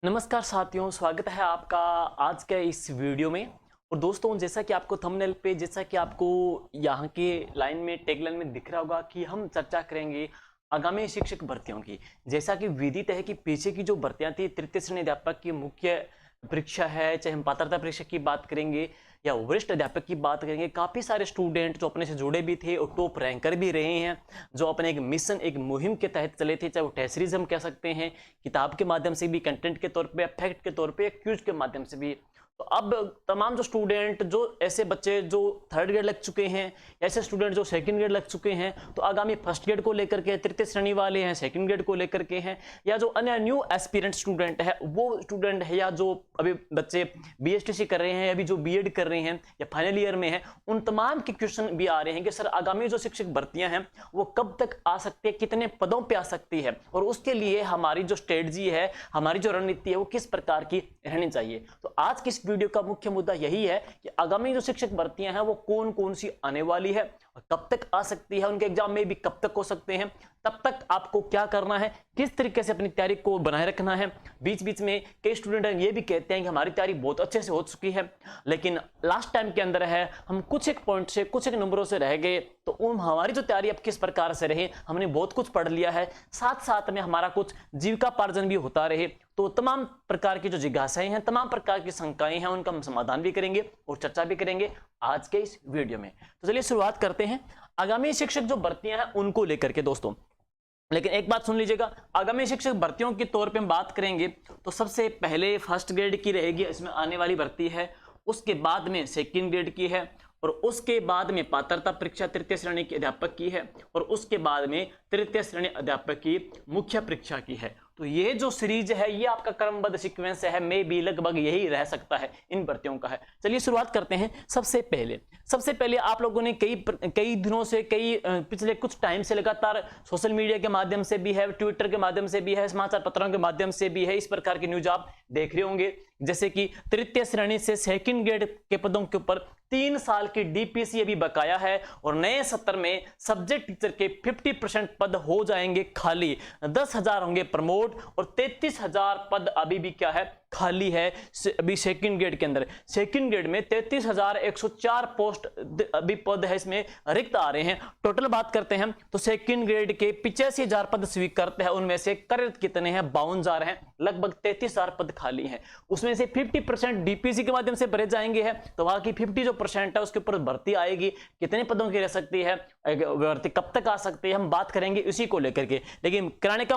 नमस्कार साथियों, स्वागत है आपका आज के इस वीडियो में। और दोस्तों, जैसा कि आपको थंबनेल पे, जैसा कि आपको यहाँ के लाइन में टैगलाइन में दिख रहा होगा कि हम चर्चा करेंगे आगामी शिक्षक भर्तियों की। जैसा कि विदित है कि पीछे की जो भर्तियां थी, तृतीय श्रेणी अध्यापक की मुख्य परीक्षा है, चाहे हम पात्रता परीक्षा की बात करेंगे या वरिष्ठ अध्यापक की बात करेंगे, काफी सारे स्टूडेंट जो अपने से जुड़े भी थे और टॉप रैंकर भी रहे हैं, जो अपने एक मिशन, एक मुहिम के तहत चले थे, चाहे वो टेस्ट सीरीज हम कह सकते हैं, किताब के माध्यम से भी, कंटेंट के तौर पे, फैक्ट के तौर पे या क्यूज के माध्यम से भी। तो अब तमाम जो स्टूडेंट, जो ऐसे बच्चे जो थर्ड ग्रेड लग चुके हैं, ऐसे स्टूडेंट जो सेकंड ग्रेड लग चुके हैं, तो आगामी फर्स्ट ग्रेड को लेकर के, तृतीय श्रेणी वाले हैं सेकंड ग्रेड को लेकर के हैं, या जो अन्य न्यू एस्पिरेंट स्टूडेंट है, वो स्टूडेंट है, या जो अभी बच्चे बीएसटीसी कर रहे हैं, अभी जो बीएड कर रहे हैं या फाइनल ईयर में है, उन तमाम के क्वेश्चन भी आ रहे हैं कि सर आगामी जो शिक्षक भर्तियां हैं वो कब तक आ सकती है, कितने पदों पे आ सकती है, और उसके लिए हमारी जो स्ट्रेटजी है, हमारी जो रणनीति है, वो किस प्रकार की रहनी चाहिए। तो आज की इस वीडियो का मुख्य मुद्दा यही है कि आगामी जो शिक्षक भर्तियां हैं वो कौन कौन सी आने वाली है और कब तक आ सकती है, उनके एग्जाम में भी कब तक हो सकते हैं, तब तक आपको क्या करना है, किस तरीके से अपनी तैयारी को बनाए रखना है। बीच बीच में कई स्टूडेंट ये भी कहते हैं कि हमारी तैयारी बहुत अच्छे से हो चुकी है, लेकिन लास्ट टाइम के अंदर है हम कुछ एक पॉइंट से, कुछ एक नंबरों से रह गए, तो हमारी जो तैयारी अब किस प्रकार से रहे, हमने बहुत कुछ पढ़ लिया है, साथ साथ में हमारा कुछ जीविकापार्जन भी होता रहे। तो तमाम प्रकार की जो जिज्ञासाएं हैं, तमाम प्रकार की शंकाएं हैं, उनका हम समाधान भी करेंगे और चर्चा भी करेंगे आज के इस वीडियो में। तो चलिए शुरुआत करते हैं आगामी शिक्षक जो भर्तियां हैं उनको लेकर के दोस्तों। लेकिन एक बात सुन लीजिएगा, आगामी शिक्षक भर्तियों के तौर पे हम बात करेंगे तो सबसे पहले फर्स्ट ग्रेड की रहेगी, इसमें आने वाली भर्ती है, उसके बाद में सेकंड ग्रेड की है, और उसके बाद में पात्रता परीक्षा तृतीय श्रेणी के अध्यापक की है, और उसके बाद में तृतीय श्रेणी अध्यापक की मुख्य परीक्षा की है। तो ये जो सीरीज है, ये आपका क्रमबद्ध सीक्वेंस है, मे भी लगभग यही रह सकता है, इन भर्तियों का है। चलिए शुरुआत करते हैं। सबसे पहले आप लोगों ने कई दिनों से, पिछले कुछ टाइम से लगातार सोशल मीडिया के माध्यम से भी है, ट्विटर के माध्यम से भी है, समाचार पत्रों के माध्यम से भी है, इस प्रकार की न्यूज आप देख रहे होंगे, जैसे कि तृतीय श्रेणी से सेकंड ग्रेड के पदों के ऊपर 3 साल की डीपीसी अभी बकाया है, और नए सत्र में सब्जेक्ट टीचर के 50% पद हो जाएंगे खाली, 10,000 होंगे प्रमोट, और 33,000 पद अभी भी क्या है, खाली है अभी सेकंड ग्रेड के अंदर। सेकंड ग्रेड में 33,104 पोस्ट अभी पद है, इसमें रिक्त आ रहे हैं। टोटल बात करते हैं तो सेकंड ग्रेड के 85,000 पद स्वीकृत है, उनमें से कार्यरत कितने हैं, 52,000 हैं, लगभग 33,000 पद खाली हैं। उसमें से 50% डीपीसी के माध्यम से भरे जाएंगे हैं, तो वहां की 50 जो % है उसके ऊपर भर्ती आएगी, कितने पदों की रह सकती है, भर्ती कब तक आ सकती है, हम बात करेंगे इसी को लेकर के। लेकिन कराने का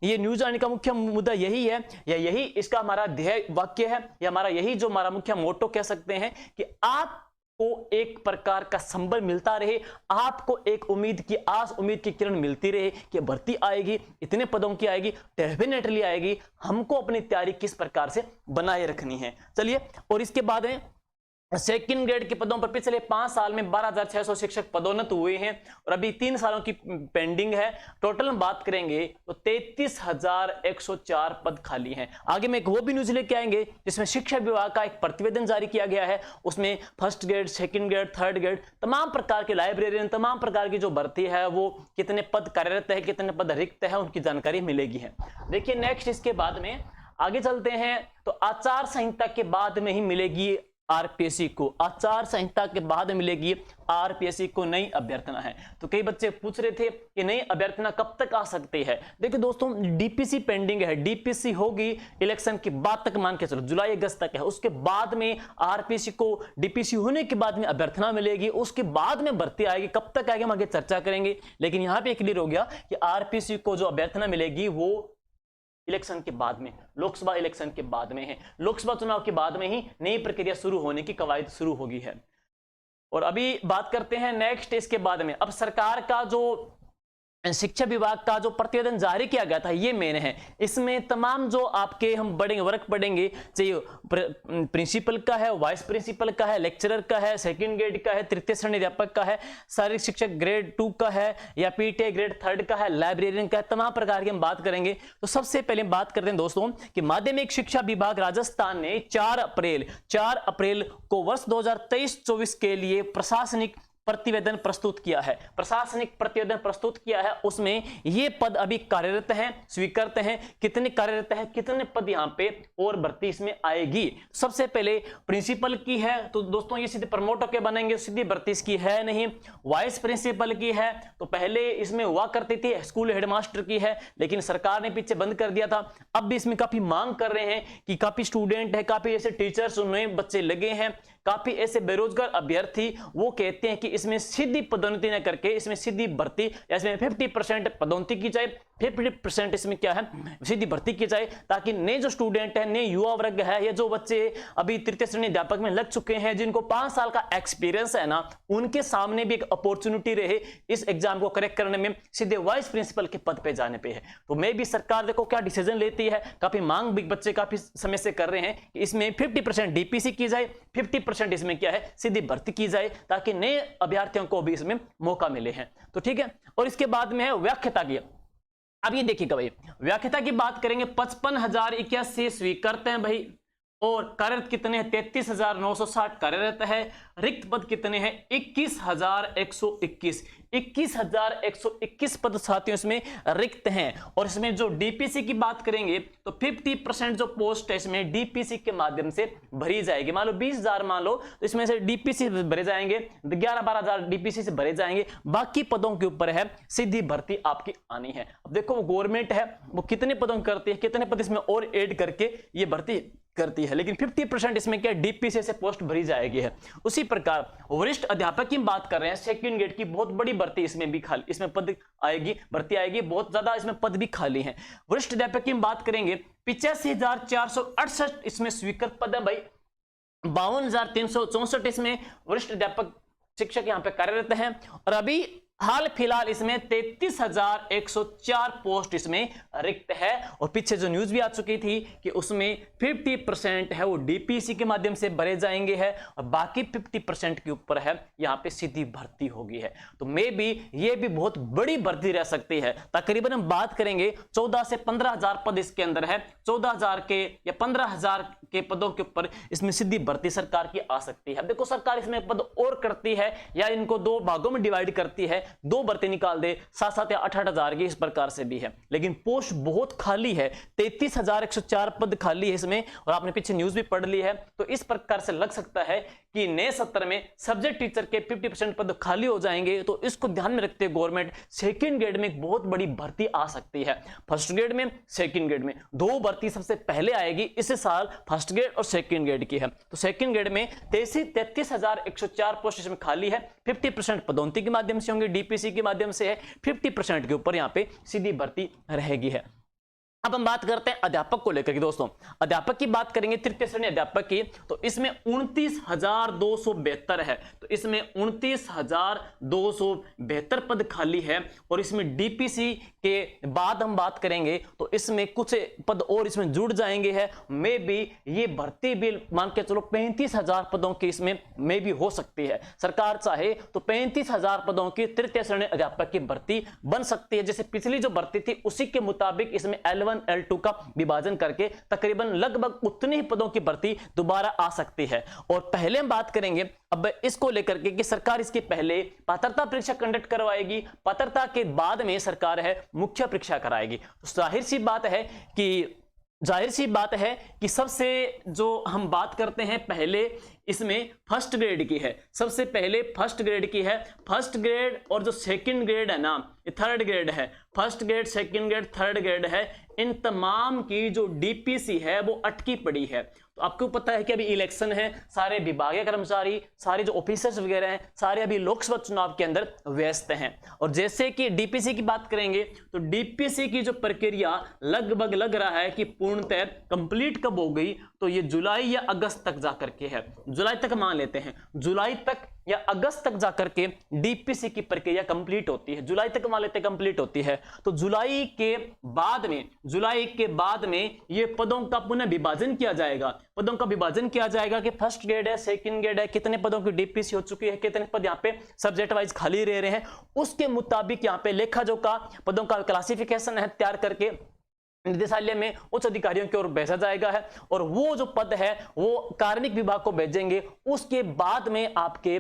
ये न्यूज आने का मुख्य मुद्दा यही है, या यही इसका हमारा ध्येय वाक्य है, या हमारा यही जो हमारा मुख्य मोटो कह सकते हैं कि आपको एक प्रकार का संबल मिलता रहे, आपको एक उम्मीद की आस, उम्मीद की किरण मिलती रहे कि भर्ती आएगी, इतने पदों की आएगी, डेफिनेटली आएगी, हमको अपनी तैयारी किस प्रकार से बनाए रखनी है। चलिए, और इसके बाद है सेकंड ग्रेड के पदों पर पिछले 5 साल में 12,600 शिक्षक पदोन्नत हुए हैं, और अभी 3 सालों की पेंडिंग है। टोटल हम बात करेंगे तो 33,104 पद खाली हैं। आगे में एक वो भी न्यूज लेके आएंगे जिसमें शिक्षा विभाग का एक प्रतिवेदन जारी किया गया है, उसमें first grade, second grade, third grade, तमाम प्रकार के लाइब्रेरियन, तमाम प्रकार की जो भर्ती है, वो कितने पद कार्यरत है, कितने पद रिक्त है, उनकी जानकारी मिलेगी है। देखिए नेक्स्ट, इसके बाद में आगे चलते हैं तो आचार संहिता के बाद में ही मिलेगी आरपीएससी को, आचार संहिता के बाद मिलेगी आरपीएससी को नई अभ्यर्थना है। तो कई बच्चे पूछ रहे थे कि नई अभ्यर्थना कब तक आ सकती है। देखिए दोस्तों, डीपीसी पेंडिंग है, डीपीसी होगी इलेक्शन के बाद तक, मान के चलो जुलाई अगस्त तक है, उसके बाद में आरपीएससी को डीपीसी होने के बाद में अभ्यर्थना मिलेगी, उसके बाद में भर्ती आएगी, कब तक आएगी हम आगे चर्चा करेंगे। लेकिन यहां पर क्लियर हो गया कि आरपीएससी को जो अभ्यर्थना मिलेगी वो इलेक्शन के बाद में, लोकसभा इलेक्शन के बाद में है, लोकसभा चुनाव के बाद में ही नई प्रक्रिया शुरू होने की कवायद शुरू होगी है। और अभी बात करते हैं नेक्स्ट, इसके बाद में अब सरकार का जो शिक्षा विभाग का जो प्रतिवेदन जारी किया गया था, ये मेन है। इसमें तमाम जो आपके हम पढ़ेंगे, वर्क पढ़ेंगे, चाहिए प्रिंसिपल का है, वाइस प्रिंसिपल का है, लेक्चरर का है, सेकंड ग्रेड का है, तृतीय श्रेणी अध्यापक का है, शारीरिक शिक्षक ग्रेड 2 का है, या पीटीए ग्रेड 3 का है, लाइब्रेरियन का है, तमाम प्रकार की हम बात करेंगे। तो सबसे पहले बात करते हैं दोस्तों कि माध्यमिक शिक्षा विभाग राजस्थान ने 4 अप्रैल को वर्ष 2023-24 के लिए प्रशासनिक प्रतिवेदन प्रस्तुत किया है, प्रशासनिक प्रतिवेदन प्रस्तुत किया है, उसमें ये पद अभी कार्यरत हैं, स्वीकृत हैं। कितने कार्यरत हैं, कितने पद यहाँ पे और भर्ती इसमें आएगी? सबसे पहले प्रिंसिपल की है, तो दोस्तों ये सीधे प्रमोट होकर बनेंगे, सीधी भर्ती इसकी है नहीं। वाइस प्रिंसिपल की है, तो पहले इसमें हुआ करती थी, स्कूल हेडमास्टर की है, लेकिन सरकार ने पीछे बंद कर दिया था। अब भी इसमें काफी मांग कर रहे हैं कि काफी स्टूडेंट है, काफी ऐसे टीचर्स उनमें बच्चे लगे हैं, काफी ऐसे बेरोजगार अभ्यर्थी, वो कहते हैं कि इसमें सीधी पदोन्नति न करके इसमें सीधी भर्ती, इसमें 50% पदोन्नति की जाए, 50% इसमें क्या है, सीधी भर्ती की जाए, ताकि नए जो स्टूडेंट है, नए युवा वर्ग है, या जो बच्चे अभी तृतीय श्रेणी अध्यापक में लग चुके हैं, जिनको 5 साल का एक्सपीरियंस है ना, उनके सामने भी एक अपॉर्चुनिटी रहे इस एग्जाम को करेक्ट करने में, सीधे वाइस प्रिंसिपल के पद पे जाने पे है। तो मे भी सरकार देखो क्या डिसीजन लेती है, काफी मांग भी बच्चे काफी समय से कर रहे हैं कि इसमें 50% डीपीसी की जाए, 50% इसमें क्या है, सीधी भर्ती की जाए, ताकि नए अभ्यर्थियों को भी इसमें मौका मिले हैं। तो ठीक है, और इसके बाद में है व्याख्याता की। अब ये देखिएगा भाई, व्याख्याता की बात करेंगे, 55,081 स्वीकृत हैं भाई, और कार्यरत कितने हैं, 33,960 कार्यरत है। रिक्त पद कितने हैं, 21,121 21,121 पद साथियों इसमें रिक्त हैं। और इसमें जो डीपीसी की बात करेंगे तो 50% जो पोस्ट है इसमें डीपीसी के माध्यम से भरी जाएगी। मान लो 20,000 मान लो, तो इसमें से डीपीसी भरे जाएंगे, 11-12,000 डीपीसी से भरे जाएंगे, बाकी पदों के ऊपर है सीधी भर्ती आपकी आनी है। अब देखो वो गवर्नमेंट है, वो कितने पदों करती है, कितने पद इसमें और ऐड करके ये भर्ती करती है, लेकिन 50% इसमें क्या डीपीसी से पोस्ट भरी जाएगी है। उसी प्रकार वरिष्ठ अध्यापक की बात कर रहे हैं, सेकंड ग्रेड की बहुत बड़ी भर्ती इसमें भी खाली, इसमें पद आएगी, भर्ती आएगी, बहुत ज्यादा इसमें पद भी खाली हैं। वरिष्ठ अध्यापक की बात करेंगे, 85,468 इसमें स्वीकृत पद है भाई, 52,364 इसमें वरिष्ठ अध्यापक शिक्षक यहाँ पे कार्यरत हैं। और अभी हाल फिलहाल इसमें 33,104 पोस्ट इसमें रिक्त है। और पीछे जो न्यूज भी आ चुकी थी कि उसमें 50% है वो डीपीसी के माध्यम से भरे जाएंगे है, और बाकी 50% के ऊपर है यहाँ पे सीधी भर्ती होगी है। तो मे बी ये भी बहुत बड़ी भर्ती रह सकती है। तकरीबन हम बात करेंगे 14 से 15,000 पद इसके अंदर है, 14,000 के या 15,000 के पदों के ऊपर इसमें सीधी भर्ती सरकार की आ सकती है। देखो सरकार इसमें पद और करती है या इनको 2 भागों में डिवाइड करती है, 2 भर्ती निकाल दे, 7-7 या 8-8,000 की, इस प्रकार से भी है, लेकिन पोस्ट बहुत खाली है, 33,104 पद खाली है इसमें। और आपने पीछे न्यूज भी पढ़ ली है, तो इस प्रकार से लग सकता है कि नए सत्र में सब्जेक्ट टीचर के 50% पद खाली हो जाएंगे। तो इसको ध्यान में रखते हुए गवर्नमेंट सेकंड ग्रेड में एक बहुत बड़ी भर्ती आ सकती है। फर्स्ट ग्रेड में, सेकंड ग्रेड में 2 भर्ती सबसे पहले आएगी इस साल, फर्स्ट ग्रेड और सेकंड ग्रेड की है। तो सेकंड ग्रेड में 33,104 पोस्ट इसमें खाली है, 50% पदोन्नति के माध्यम से होंगे, डीपीसी के माध्यम से है, 50% के ऊपर यहाँ पे सीधी भर्ती रहेगी है। अब हम बात करते हैं अध्यापक को लेकर के। दोस्तों अध्यापक की बात करेंगे, तृतीय श्रेणी अध्यापक की, तो इसमें 29,272 है, तो इसमें 29,272 पद खाली है। और इसमें डीपीसी के बाद हम बात करेंगे तो इसमें कुछ पद और इसमें जुड़ जाएंगे है। मे बी ये भर्ती भी मान के चलो 35,000 पदों की इसमें मे बी हो सकती है। सरकार चाहे तो 35,000 पदों की तृतीय श्रेणी अध्यापक की भर्ती बन सकती है। जैसे पिछली जो भर्ती थी उसी के मुताबिक इसमें L1 L2 का विभाजन करके तकरीबन लगभग उतने ही पदों की भर्ती दोबारा आ सकती है। और पहले हम बात करेंगे अब इसको लेकर के कि सरकार इसके पहले पात्रता परीक्षा कंडक्ट करवाएगी, पात्रता के बाद में सरकार है मुख्य परीक्षा कराएगी। तो जाहिर सी बात है कि सबसे जो हम बात करते हैं पहले इसमें फर्स्ट ग्रेड की है, सबसे पहले फर्स्ट ग्रेड की है। फर्स्ट ग्रेड और जो सेकंड ग्रेड है ना, ये थर्ड ग्रेड है। First grade, second grade, third grade है, इन तमाम की जो डीपीसी है वो अटकी पड़ी है। तो आपको पता है कि अभी इलेक्शन है, सारे विभागीय कर्मचारी, सारे जो ऑफिसर्स वगैरह हैं, सारे अभी लोकसभा चुनाव के अंदर व्यस्त हैं। और जैसे कि डीपीसी की बात करेंगे तो डीपीसी की जो प्रक्रिया लगभग लग रहा है कि पूर्णतः कंप्लीट कब हो गई, तो ये जुलाई या अगस्त तक जाकर के है, जुलाई तक मान लेते हैं, जुलाई तक या अगस्त तक जाकर के डीपीसी की प्रक्रिया कंप्लीट होती है, जुलाई तक मान लेते कंप्लीट होती है। तो जुलाई के बाद में ये पदों का पुनः विभाजन किया जाएगा, पदों का विभाजन किया जाएगा कि फर्स्ट ग्रेड है, सेकंड ग्रेड है, कितने पदों की डीपीसी हो चुकी है, कितने पद यहाँ पे सब्जेक्ट वाइज खाली रह रहे हैं, उसके मुताबिक यहाँ पे लेखा जोखा पदों का क्लासिफिकेशन है तैयार करके निदेशालय में उच्च अधिकारियों की ओर भेजा जाएगा है। और वो जो पद है वो कार्मिक विभाग को भेजेंगे। उसके बाद में आपके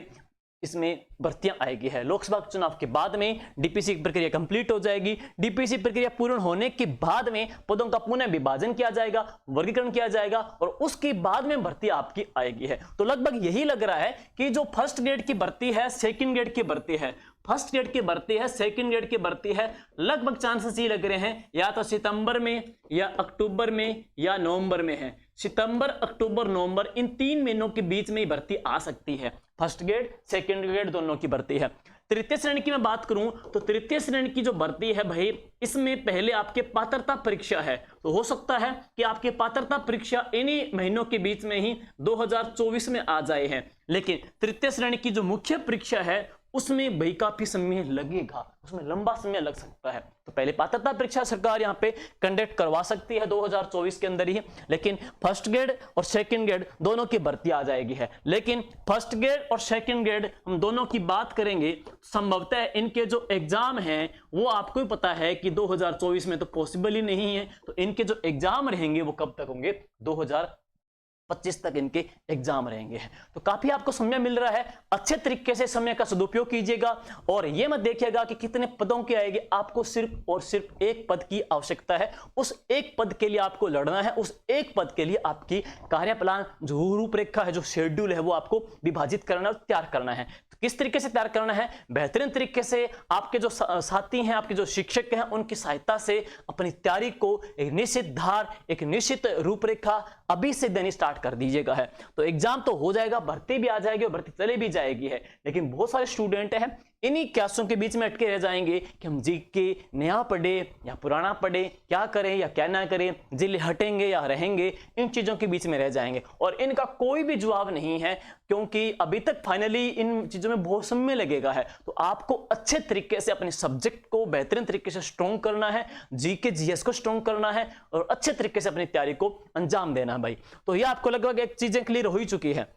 इसमें भर्तियां आएगी है। लोकसभा चुनाव के बाद में डीपीसी की प्रक्रिया कंप्लीट हो जाएगी। डीपीसी प्रक्रिया पूर्ण होने के बाद में पदों का पुनः विभाजन किया जाएगा, वर्गीकरण किया जाएगा और उसके बाद में भर्ती आपकी आएगी है। तो लगभग यही लग रहा है कि जो फर्स्ट ग्रेड की भर्ती है, सेकंड ग्रेड की भर्ती है, फर्स्ट ग्रेड की भर्ती है, सेकंड ग्रेड की भर्ती है, लगभग चांसेस ये लग रहे हैं या तो सितंबर में या अक्टूबर में या नवंबर में है। सितंबर, अक्टूबर, नवंबर, इन 3 महीनों के बीच में ही भर्ती आ सकती है। फर्स्ट ग्रेड, सेकंड ग्रेड दोनों की भर्ती है। तृतीय श्रेणी की मैं बात करूं तो तृतीय श्रेणी की जो भर्ती है भाई, इसमें पहले आपके पात्रता परीक्षा है। तो हो सकता है कि आपकी पात्रता परीक्षा इन्हीं महीनों के बीच में ही 2024 में आ जाए हैं। लेकिन तृतीय श्रेणी की जो मुख्य परीक्षा है उसमें भाई काफी समय लगेगा, उसमें लंबा समय लग सकता है। तो पहले पात्रता परीक्षा सरकार यहाँ पे कंडक्ट करवा सकती है 2024 के अंदर ही, लेकिन फर्स्ट ग्रेड और सेकंड ग्रेड दोनों की भर्ती आ जाएगी है। लेकिन फर्स्ट ग्रेड और सेकंड ग्रेड हम दोनों की बात करेंगे, संभवतः इनके जो एग्जाम हैं वो आपको ही पता है कि 2024 में तो पॉसिबल ही नहीं है। तो इनके जो एग्जाम रहेंगे वो कब तक होंगे, 2025 तक इनके एग्जाम रहेंगे। तो काफी आपको समय मिल रहा है, अच्छे तरीके से समय का सदुपयोग कीजिएगा और यह मत देखिएगा कि कितने पदों के आएंगे। आपको सिर्फ और सिर्फ एक पद की आवश्यकता है, उस एक पद के लिए आपको लड़ना है, उस एक पद के लिए आपकी कार्यप्लान, जो रूपरेखा है, जो शेड्यूल है, वो आपको विभाजित करना और तैयार करना है। तो किस तरीके से तैयार करना है, बेहतरीन तरीके से आपके जो साथी हैं, आपके जो शिक्षक हैं, उनकी सहायता से अपनी तैयारी को एक निश्चित धार, एक निश्चित रूपरेखा अभी से देनी स्टार्ट कर दीजिएगा है। तो एग्जाम तो हो जाएगा, भर्ती भी आ जाएगी और भर्ती चले भी जाएगी है। लेकिन बहुत सारे स्टूडेंट हैं इन्हीं क्लासों के बीच में अटके रह जाएंगे कि हम जीके नया पढ़े या पुराना पढ़े, क्या करें या क्या ना करें, जिले हटेंगे या रहेंगे, इन चीजों के बीच में रह जाएंगे और इनका कोई भी जवाब नहीं है, क्योंकि अभी तक फाइनली इन चीजों में बहुत समय लगेगा है। तो आपको अच्छे तरीके से अपने सब्जेक्ट को बेहतरीन तरीके से स्ट्रॉन्ग करना है, जीके जीएस को स्ट्रॉन्ग करना है और अच्छे तरीके से अपनी तैयारी को अंजाम देना है भाई। तो ये आपको लगभग एक चीजें क्लियर हो ही चुकी है।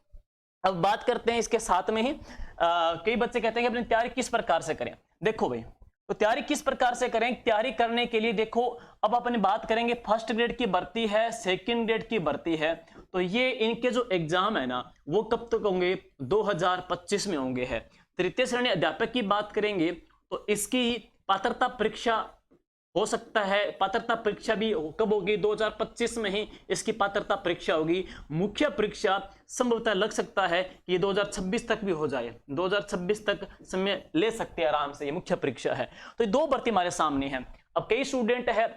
अब बात करते हैं इसके साथ में ही कई बच्चे कहते हैं कि अपनी तैयारी किस प्रकार से करें। देखो भाई, तो तैयारी किस प्रकार से करें, तैयारी करने के लिए देखो, अब अपन बात करेंगे फर्स्ट ग्रेड की भर्ती है, सेकंड ग्रेड की भर्ती है। तो ये इनके जो एग्जाम है ना वो कब तक होंगे, 2025 में होंगे है। तृतीय श्रेणी अध्यापक की बात करेंगे तो इसकी पात्रता परीक्षा हो सकता है, पात्रता परीक्षा भी कब होगी, 2025 में ही इसकी पात्रता परीक्षा होगी। मुख्य परीक्षा संभवतः लग सकता है कि ये 2026 तक भी हो जाए, 2026 तक समय ले सकते हैं आराम से, ये मुख्य परीक्षा है। तो ये दो भर्ती हमारे सामने है। अब कई स्टूडेंट है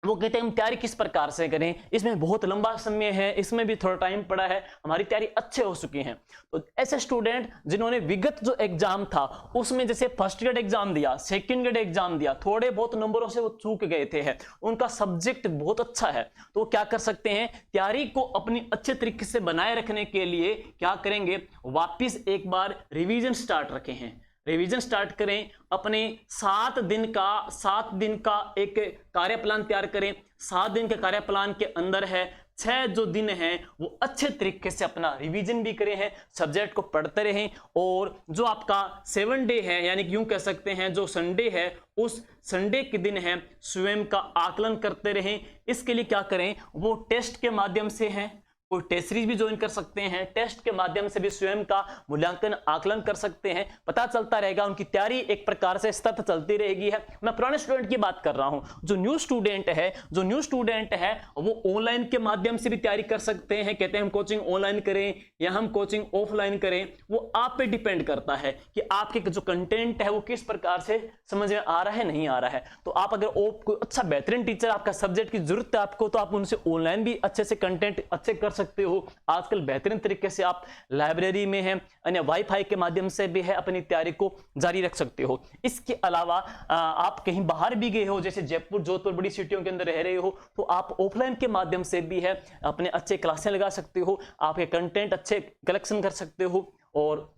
वो कहते हैं हम तैयारी किस प्रकार से करें, इसमें बहुत लंबा समय है, इसमें भी थोड़ा टाइम पड़ा है, हमारी तैयारी अच्छे हो चुकी है। तो ऐसे स्टूडेंट जिन्होंने विगत जो एग्जाम था उसमें जैसे फर्स्ट ग्रेड एग्जाम दिया, सेकंड ग्रेड एग्जाम दिया, थोड़े बहुत नंबरों से वो चूक गए थे है, उनका सब्जेक्ट बहुत अच्छा है, तो वो क्या कर सकते हैं, तैयारी को अपनी अच्छे तरीके से बनाए रखने के लिए क्या करेंगे, वापिस एक बार रिविजन स्टार्ट रखे हैं, रिवीजन स्टार्ट करें, अपने 7 दिन का एक कार्यप्लान तैयार करें। 7 दिन के कार्यप्लान के अंदर है 6 जो दिन हैं वो अच्छे तरीके से अपना रिवीजन भी करें हैं, सब्जेक्ट को पढ़ते रहें और जो आपका 7 डे है, यानी कि यूं कह सकते हैं जो संडे है, उस संडे के दिन है स्वयं का आकलन करते रहें। इसके लिए क्या करें, वो टेस्ट के माध्यम से है, कोई टेस्ट सीरीज भी ज्वाइन कर सकते हैं, टेस्ट के माध्यम से भी स्वयं का मूल्यांकन आकलन कर सकते हैं, पता चलता रहेगा, उनकी तैयारी एक प्रकार से सतत चलती रहेगी है। मैं पुराने स्टूडेंट की बात कर रहा हूं, जो न्यू स्टूडेंट है वो ऑनलाइन के माध्यम से भी तैयारी कर सकते हैं। कहते हैं हम कोचिंग ऑनलाइन करें या हम कोचिंग ऑफलाइन करें, वो आप पे डिपेंड करता है कि आपके जो कंटेंट है वो किस प्रकार से समझ में आ रहा है, नहीं आ रहा है। तो आप अगर कोई अच्छा बेहतरीन टीचर आपका सब्जेक्ट की जरूरत है आपको, तो आप उनसे ऑनलाइन भी अच्छे से कंटेंट अच्छे कर सकते हो। आजकल बेहतरीन तरीके से आप लाइब्रेरी में हैं, अन्य वाईफाई के माध्यम से भी है, अपनी तैयारी को जारी रख सकते हो। इसके अलावा आप कहीं बाहर भी गए हो, जैसे जयपुर, जोधपुर, बड़ी सिटियों के अंदर रह रहे हो, तो आप ऑफलाइन के माध्यम से भी है अपने अच्छे क्लासें लगा सकते हो, आपके कंटेंट अच्छे कलेक्शन कर सकते हो। और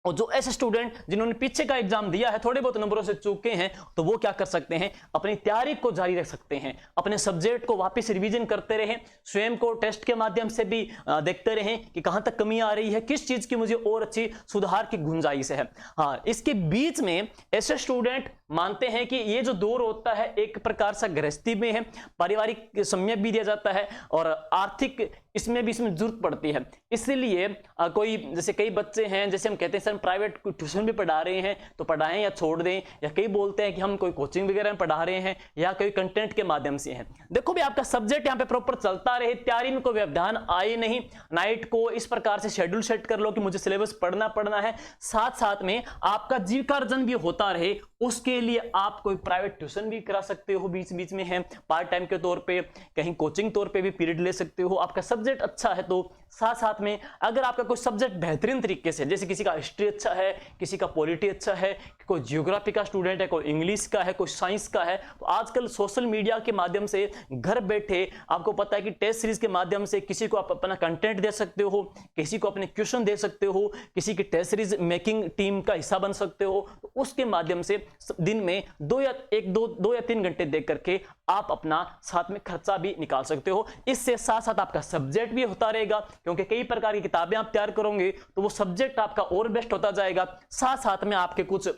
जो ऐसे स्टूडेंट जिन्होंने पीछे का एग्जाम दिया है, थोड़े बहुत नंबरों से चूके हैं, तो वो क्या कर सकते हैं, अपनी तैयारी को जारी रख सकते हैं, अपने सब्जेक्ट को वापस रिवीजन करते रहें, स्वयं को टेस्ट के माध्यम से भी देखते रहें कि कहां तक कमी आ रही है, किस चीज की मुझे और अच्छी सुधार की गुंजाइश है। हाँ, इसके बीच में ऐसे स्टूडेंट मानते हैं कि ये जो दौर होता है एक प्रकार से गृहस्थी में है, पारिवारिक समय भी दिया जाता है और आर्थिक इसमें जरूरत पड़ती है। इसलिए कोई जैसे कई बच्चे हैं, जैसे हम कहते हैं सर हम प्राइवेट ट्यूशन भी पढ़ा रहे हैं तो पढ़ाएं या छोड़ दें, या कई बोलते हैं कि हम कोई कोचिंग वगैरह में पढ़ा रहे हैं या कोई कंटेंट के माध्यम से हैं। देखो भी आपका सब्जेक्ट यहाँ पे प्रॉपर चलता रहे, तैयारी में कोई व्यवधान आए नहीं, नाइट को इस प्रकार से शेड्यूल सेट कर लो कि मुझे सिलेबस पढ़ना है, साथ साथ में आपका जीविकार्जन भी होता रहे, उसके लिए आप कोई प्राइवेट ट्यूशन भी करा सकते हो, बीच बीच में है पार्ट टाइम के तौर पे, कहीं कोचिंग तौर पे भी पीरियड ले सकते हो। आपका सब्जेक्ट अच्छा है तो साथ साथ में अगर आपका कोई सब्जेक्ट बेहतरीन तरीके से, जैसे किसी का हिस्ट्री अच्छा है, किसी का पॉलिटी अच्छा है, कोई ज्योग्राफी का स्टूडेंट है, कोई इंग्लिश का है, कोई साइंस का है, तो आजकल सोशल मीडिया के माध्यम से घर बैठे आपको पता है कि टेस्ट सीरीज के माध्यम से किसी को आप अपना कंटेंट दे सकते हो, किसी को अपने क्वेश्चन दे सकते हो, किसी की टेस्ट सीरीज मेकिंग टीम का हिस्सा बन सकते हो। तो उसके माध्यम से दिन में 2 या 3 घंटे देख करके आप अपना साथ में खर्चा भी निकाल सकते हो। इससे साथ साथ आपका सब्जेक्ट भी होता रहेगा, क्योंकि कई प्रकार की किताबें आप तैयार करोगे तो वो सब्जेक्ट आपका और बेस्ट होता जाएगा। साथ साथ में आपके कुछ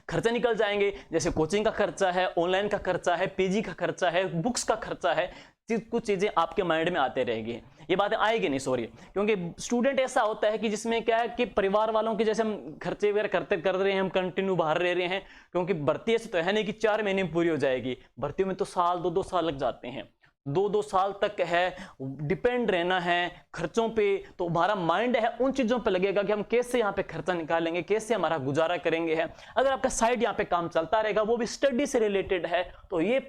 खर्चे निकल जाएंगे, जैसे कोचिंग का खर्चा है, ऑनलाइन का खर्चा है, पीजी का खर्चा है, बुक्स का खर्चा है, कुछ चीजें आपके माइंड में आते रहेंगी। ये बातें आएगी नहीं, सॉरी, क्योंकि स्टूडेंट ऐसा होता है कि जिसमें क्या है कि परिवार वालों के जैसे हम खर्चे वगैरह कर रहे हैं, हम कंटिन्यू बाहर रह रहे हैं, क्योंकि भर्ती ऐसे तो है नहीं कि 4 महीने में पूरी हो जाएगी, भर्तियों में तो साल 2-2 साल लग जाते हैं, 2-2 साल तक है डिपेंड रहना है खर्चों पे। तो हमारा माइंड है उन चीजों पे लगेगा कि हम कैसे यहाँ पे खर्चा निकालेंगे, कैसे हमारा गुजारा करेंगे है। अगर आपका साइड यहाँ पे काम चलता रहेगा, वो भी स्टडी से रिलेटेड है, तो ये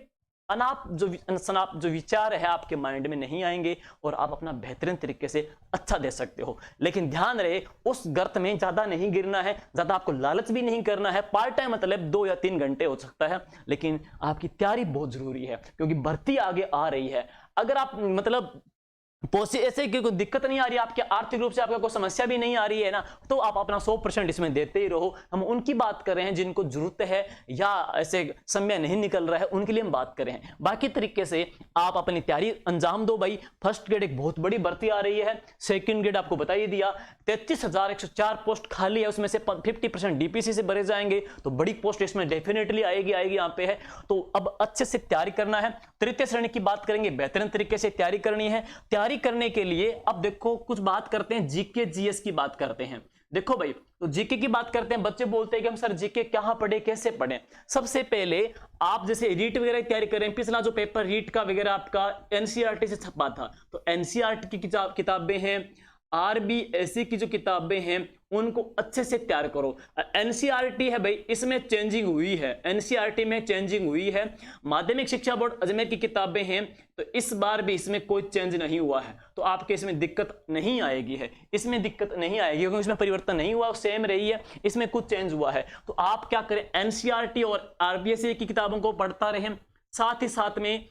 अनाप जो विचार है आपके माइंड में नहीं आएंगे और आप अपना बेहतरीन तरीके से अच्छा दे सकते हो। लेकिन ध्यान रहे उस गर्त में ज्यादा नहीं गिरना है, ज्यादा आपको लालच भी नहीं करना है। पार्ट टाइम मतलब 2 या 3 घंटे हो सकता है, लेकिन आपकी तैयारी बहुत जरूरी है, क्योंकि भर्ती आगे आ रही है। अगर आप मतलब ऐसे कोई दिक्कत नहीं आ रही, आपके आर्थिक रूप से आपका कोई समस्या भी नहीं आ रही है ना, तो आप अपना 100% इसमें देते ही रहो। हम उनकी बात कर रहे हैं जिनको जरूरत है या ऐसे समय नहीं निकल रहा है, उनके लिए हम बात कर रहे हैं। बाकी तरीके से आप अपनी तैयारी अंजाम दो भाई। फर्स्ट ग्रेड एक बहुत बड़ी भर्ती आ रही है, सेकंड ग्रेड आपको बता ही दिया 33,104 पोस्ट खाली है, उसमें से 50% डीपीसी से भरे जाएंगे, तो बड़ी पोस्ट इसमें डेफिनेटली आएगी यहाँ पे है। तो अब अच्छे से तैयारी करना है। तृतीय श्रेणी की बात करेंगे, बेहतरीन तरीके से तैयारी करनी है। तैयारी करने के लिए अब देखो कुछ बात करते हैं, जीके जीएस की बात करते हैं। देखो भाई, तो जीके की बात करते हैं। बच्चे बोलते हैं कि हम सर जीके कहां पढ़े, कैसे पढ़े। सबसे पहले आप जैसे रीट वगैरह की तैयारी करें, पिछला जो पेपर रीट का वगैरह आपका एनसीईआरटी से छपा था, तो एनसीईआरटी की किताबें हैं, आरबीएससी की जो किताबें हैं उनको अच्छे से तैयार करो। एनसीईआरटी है भाई, इसमें चेंजिंग हुई है, एनसीईआरटी में चेंजिंग हुई है। माध्यमिक शिक्षा बोर्ड अजमेर की किताबें हैं, तो इस बार भी इसमें कोई चेंज नहीं हुआ है, तो आपके इसमें दिक्कत नहीं आएगी है, इसमें दिक्कत नहीं आएगी, क्योंकि इसमें परिवर्तन नहीं हुआ, सेम रही है, इसमें कुछ चेंज हुआ है। तो आप क्या करें, एनसीईआरटी और आरबीएससी की किताबों को पढ़ता रहें। साथ ही साथ में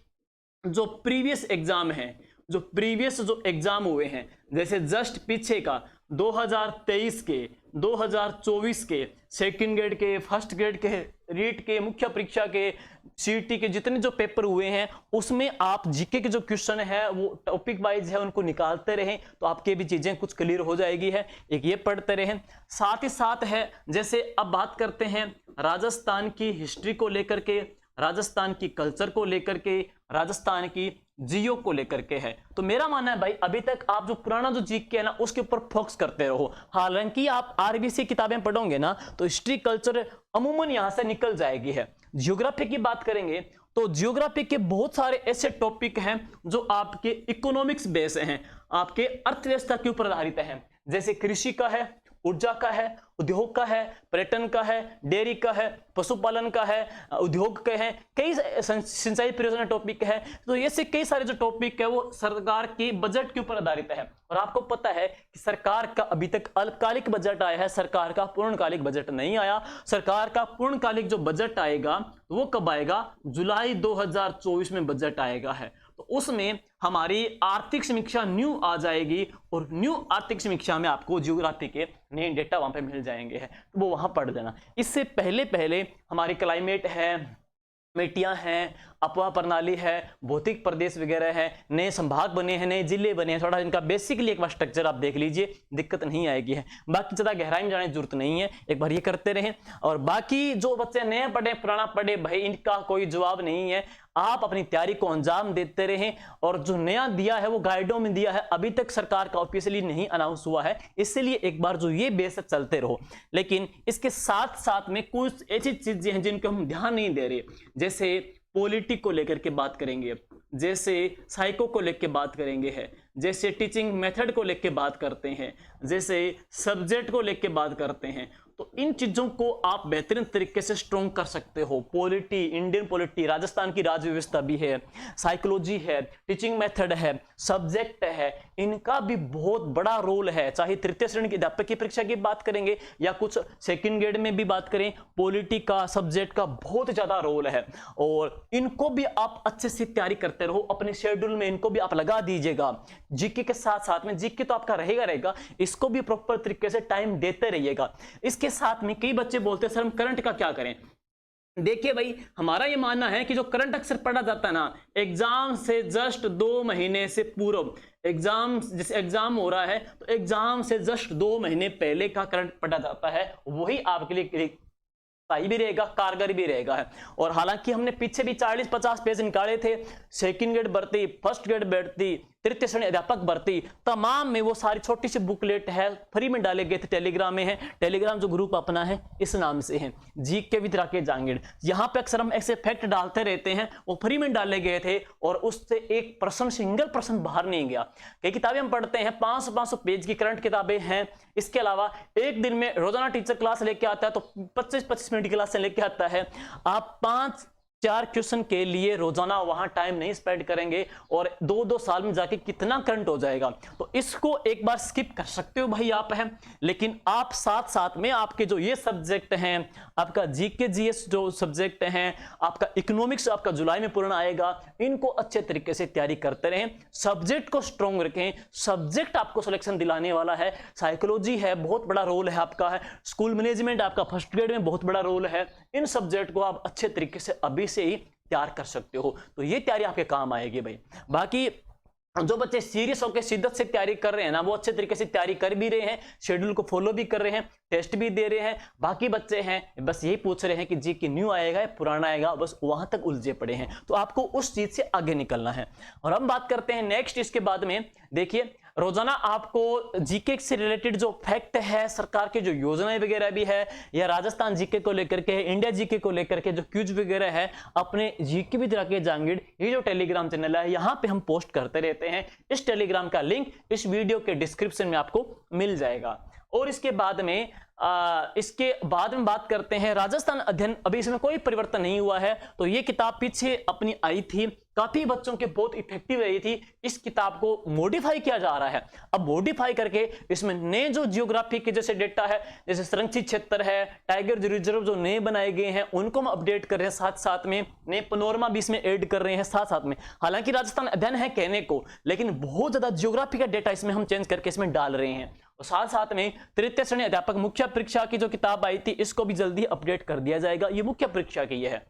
जो प्रीवियस एग्जाम है, जो एग्जाम हुए हैं, जैसे जस्ट पीछे का 2023 के, 2024 के सेकंड ग्रेड के, फर्स्ट ग्रेड के, रीट के, मुख्य परीक्षा के, सीटी के जितने जो पेपर हुए हैं, उसमें आप जीके के जो क्वेश्चन है वो टॉपिक वाइज है, उनको निकालते रहें, तो आपके भी चीजें कुछ क्लियर हो जाएगी है। एक ये पढ़ते रहें। साथ ही साथ है, जैसे अब बात करते हैं राजस्थान की हिस्ट्री को लेकर के, राजस्थान की कल्चर को लेकर के, राजस्थान की जियो को लेकर के है। तो मेरा मानना है भाई, अभी तक आप जो पुराना जो जीके है ना उसके ऊपर फोकस करते रहो। हालांकि आप आरबीसी किताबें पढ़ोगे ना तो हिस्ट्री कल्चर अमूमन यहां से निकल जाएगी है। जियोग्राफी की बात करेंगे तो जियोग्राफी के बहुत सारे ऐसे टॉपिक हैं जो आपके इकोनॉमिक्स बेस हैं, आपके अर्थव्यवस्था के ऊपर आधारित हैं, जैसे कृषि का है, ऊर्जा का है, उद्योग का है, पर्यटन का है, डेयरी का है, पशुपालन का है, उद्योग के हैं, कई सिंचाई परियोजना टॉपिक है। तो ऐसे कई सारे जो टॉपिक है वो सरकार की बजट के ऊपर आधारित है। और आपको पता है कि सरकार का अभी तक अल्पकालिक बजट आया है, सरकार का पूर्णकालिक बजट नहीं आया। सरकार का पूर्णकालिक जो बजट आएगा वो कब आएगा, जुलाई 2024 में बजट आएगा है। तो उसमें हमारी आर्थिक समीक्षा न्यू आ जाएगी, और न्यू आर्थिक समीक्षा में आपको जियोग्राफी के नए डेटा वहां पे मिल जाएंगे है, तो वो वहां पढ़ देना। इससे पहले हमारी क्लाइमेट है, मिट्टियां हैं, अपवाह प्रणाली है, भौतिक प्रदेश वगैरह है, नए संभाग बने हैं, नए जिले बने हैं, थोड़ा इनका बेसिकली एक बार स्ट्रक्चर आप देख लीजिए, दिक्कत नहीं आएगी है। बाकी ज्यादा गहराई में जाने की जरूरत नहीं है, एक बार ये करते रहें। और बाकी जो बच्चे नए पढ़े पुराना पढ़े भाई, इनका कोई जवाब नहीं है। आप अपनी तैयारी को अंजाम देते रहें। और जो नया दिया है वो गाइडों में दिया है, अभी तक सरकार का ऑफिशियली नहीं अनाउंस हुआ है, इसलिए एक बार जो ये बेस चलते रहो। लेकिन इसके साथ साथ में कुछ ऐसी चीजें हैं जिनको हम ध्यान नहीं दे रहे, जैसे पॉलिटी को लेकर के बात करेंगे, जैसे साइको को लेकर बात करेंगे है, जैसे टीचिंग मेथड को लेकर बात करते हैं, जैसे सब्जेक्ट को लेकर बात करते हैं। तो इन चीजों को आप बेहतरीन तरीके से स्ट्रॉन्ग कर सकते हो। पॉलिटी, इंडियन पॉलिटी, राजस्थान की राज्य व्यवस्था भी है, साइकोलॉजी है, टीचिंग मेथड है, सब्जेक्ट है, इनका भी बहुत बड़ा रोल है। चाहे तृतीय श्रेणी की अध्यापक की परीक्षा की बात करेंगे या कुछ सेकंड ग्रेड में भी बात करें, पॉलिटी का, सब्जेक्ट का बहुत ज्यादा रोल है। और इनको भी आप अच्छे से तैयारी करते रहो, अपने शेड्यूल में इनको भी आप लगा दीजिएगा। जीके के साथ साथ में, जीके तो आपका रहेगा, इसको भी प्रॉपर तरीके से टाइम देते रहिएगा। इसके साथ में कई बच्चे बोलते हैं सर हम करंट का क्या करें। देखिए भाई, हमारा ये मानना है कि जो करंट अक्सर पढ़ा जाता है ना, एग्जाम से जस्ट 2 महीने से पूर्व, एग्जाम जैसे एग्जाम हो रहा है तो एग्जाम से जस्ट 2 महीने पहले का करंट पढ़ा जाता है, वही आपके लिए सही भी रहेगा, कारगर भी रहेगा है। और हालांकि हमने पीछे भी 40-50 पेज निकाले थे, सेकंड ग्रेड भर्ती, फर्स्ट ग्रेड भर्ती, तृतीय श्रेणी अध्यापक भर्ती, तमाम में वो सारी छोटी सी बुकलेट है, फ्री में डाले गए थे, टेलीग्राम में है। टेलीग्राम जो ग्रुप अपना है इस नाम से है, जीके विद राकेश जांगिड़। यहाँ पे अक्सर हम ऐसे फैक्ट डालते रहते हैं, वो फ्री में डाले गए थे और उससे एक प्रश्न, सिंगल प्रश्न बाहर नहीं गया। कई किताबें हम पढ़ते हैं, 500-500 पेज की करंट किताबें हैं। इसके अलावा एक दिन में रोजाना टीचर क्लास लेके आता है तो 25-25 मिनट की क्लास लेके आता है। आप 5-4 क्वेश्चन के लिए रोजाना वहां टाइम नहीं स्पेंड करेंगे और 2-2 साल में जाके कितना करंट हो जाएगा। तो इसको एक बार स्किप कर सकते हो भाई आप हैं, लेकिन आप साथ साथ में आपके जो ये सब्जेक्ट हैं, आपका जीके जीएस जो सब्जेक्ट हैं, आपका इकोनॉमिक्स आपका जुलाई में पूर्ण आएगा, इनको अच्छे तरीके से तैयारी करते रहें, सब्जेक्ट को स्ट्रॉन्ग रखें। सब्जेक्ट आपको सिलेक्शन दिलाने वाला है। साइकोलॉजी है, बहुत बड़ा रोल है आपका है। स्कूल मैनेजमेंट आपका फर्स्ट ग्रेड में बहुत बड़ा रोल है। इन सब्जेक्ट को आप अच्छे तरीके से अभी से ही तैयार कर सकते हो, तो ये तैयारी आपके काम आएगी भाई। बाकी जो बच्चे सीरियस होकर शिद्दत से तैयारी कर रहे हैं ना, वो अच्छे तरीके से तैयारी कर भी रहे हैं, शेड्यूल को फॉलो भी कर रहे हैं, टेस्ट भी दे रहे हैं। बाकी बच्चे हैं बस यही पूछ रहे हैं कि जी कि न्यू आएगा या पुराना आएगा, बस वहां तक उलझे पड़े हैं। तो आपको उस चीज से आगे निकलना है। और हम बात करते हैं नेक्स्ट, इसके बाद में देखिए रोजाना आपको जीके से रिलेटेड जो फैक्ट है, सरकार की जो योजनाएं वगैरह भी है, या राजस्थान जीके को लेकर के, इंडिया जीके को लेकर के जो क्यूज वगैरह है, अपने जीके विद राकेश जांगिड़ ये जो टेलीग्राम चैनल है यहाँ पे हम पोस्ट करते रहते हैं। इस टेलीग्राम का लिंक इस वीडियो के डिस्क्रिप्शन में आपको मिल जाएगा। और इसके बाद में बात करते हैं राजस्थान अध्ययन। अभी इसमें कोई परिवर्तन नहीं हुआ है, तो ये किताब पीछे अपनी आई थी, काफी बच्चों के बहुत इफेक्टिव रही थी। इस किताब को मॉडिफाई किया जा रहा है, अब मॉडिफाई करके इसमें नए जो जियोग्राफी के जैसे डेटा है, जैसे संरक्षित क्षेत्र है, टाइगर रिजर्व जो नए बनाए गए हैं उनको हम अपडेट कर रहे हैं, साथ साथ में नए पनोरमा भी इसमें ऐड कर रहे हैं साथ साथ में। हालांकि राजस्थान अध्ययन है कहने को, लेकिन बहुत ज्यादा जियोग्राफी का डेटा इसमें हम चेंज करके इसमें डाल रहे हैं। और साथ साथ में तृतीय श्रेणी अध्यापक मुख्य परीक्षा की जो किताब आई थी इसको भी जल्दी अपडेट कर दिया जाएगा, ये मुख्य परीक्षा की है।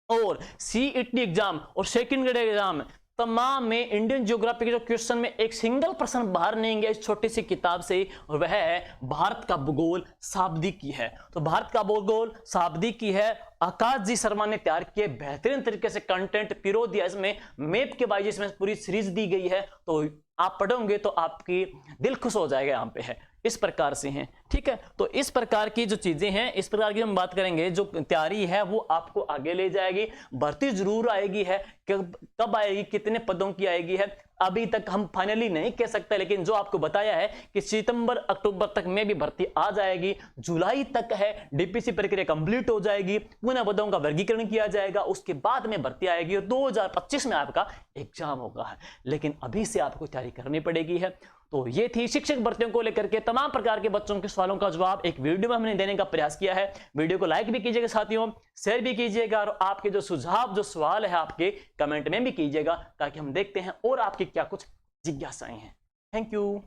और सीईटी एग्जाम और सेकंड ग्रेड एग्जाम तमाम में इंडियन ज्योग्राफी के जो क्वेश्चन में एक सिंगल प्रश्न बाहर नहीं गया इस छोटी सी किताब से, और वह है भारत का भूगोल शाब्दिक की है। तो भारत का भूगोल शाब्दिक की है, आकाश जी शर्मा ने तैयार किए, बेहतरीन तरीके से कंटेंट पिरो दिया, इसमें मैप के वाइज इसमें पूरी सीरीज दी गई है। तो आप पढ़ोगे तो आपकी दिल खुश हो जाएगा। यहाँ पे है इस प्रकार से हैं, ठीक है। तो इस प्रकार की जो चीजें हैं, इस प्रकार की हम बात करेंगे, जो तैयारी है वो आपको आगे ले जाएगी। भर्ती जरूर आएगी है, कब आएगी, कितने पदों की आएगी है अभी तक हम फाइनली नहीं कह सकते, लेकिन जो आपको बताया है कि सितंबर अक्टूबर तक में भी भर्ती आ जाएगी, जुलाई तक है डीपीसी प्रक्रिया कंप्लीट हो जाएगी, पुनः पदों का वर्गीकरण किया जाएगा, उसके बाद में भर्ती आएगी और 2025 में आपका एग्जाम होगा है। लेकिन अभी से आपको तैयारी करनी पड़ेगी है। तो ये थी शिक्षक भर्तियों को लेकर के तमाम प्रकार के बच्चों के सवालों का जवाब एक वीडियो में हमने देने का प्रयास किया है। वीडियो को लाइक भी कीजिएगा साथियों, शेयर भी कीजिएगा, और आपके जो सुझाव जो सवाल है आपके कमेंट में भी कीजिएगा, ताकि हम देखते हैं और आपकी क्या कुछ जिज्ञासाएं हैं। Thank you.